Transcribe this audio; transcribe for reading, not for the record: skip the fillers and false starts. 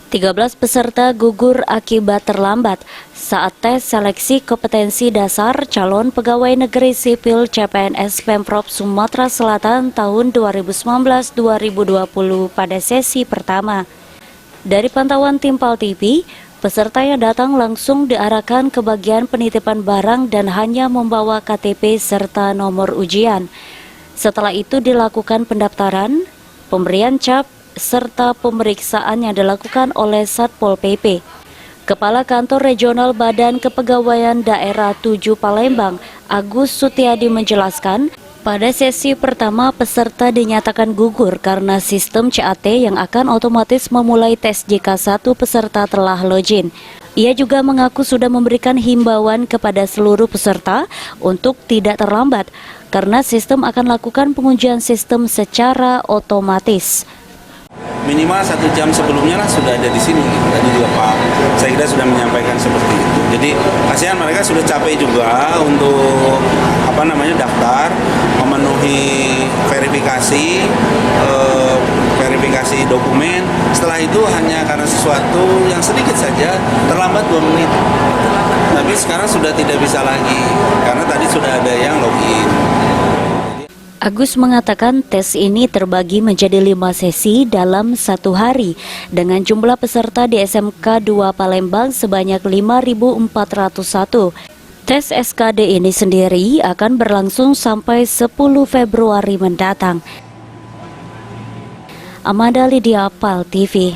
13 peserta gugur akibat terlambat saat tes seleksi kompetensi dasar calon pegawai negeri sipil CPNS Pemprov Sumatera Selatan tahun 2019-2020 pada sesi pertama. Dari pantauan Timpal TV, peserta yang datang langsung diarahkan ke bagian penitipan barang dan hanya membawa KTP serta nomor ujian. Setelah itu dilakukan pendaftaran, pemberian cap, serta pemeriksaan yang dilakukan oleh Satpol PP. Kepala Kantor Regional Badan Kepegawaian Daerah 7 Palembang, Agus Sutiadi menjelaskan, pada sesi pertama peserta dinyatakan gugur karena sistem CAT yang akan otomatis memulai tes jika satu peserta telah login. Ia juga mengaku sudah memberikan himbauan kepada seluruh peserta untuk tidak terlambat karena sistem akan lakukan pengujian sistem secara otomatis. Minimal 1 jam sebelumnya lah sudah ada di sini. Tadi juga Pak Sekda sudah menyampaikan seperti itu. Jadi kasihan mereka sudah capek juga untuk daftar, memenuhi verifikasi dokumen. Setelah itu hanya karena sesuatu yang sedikit saja terlambat 2 menit. Tapi sekarang sudah tidak bisa lagi karena tadi sudah ada yang login. Agus mengatakan tes ini terbagi menjadi 5 sesi dalam 1 hari dengan jumlah peserta di SMK 2 Palembang sebanyak 5.401. Tes SKD ini sendiri akan berlangsung sampai 10 Februari mendatang. Amanda Lydia, PAL TV.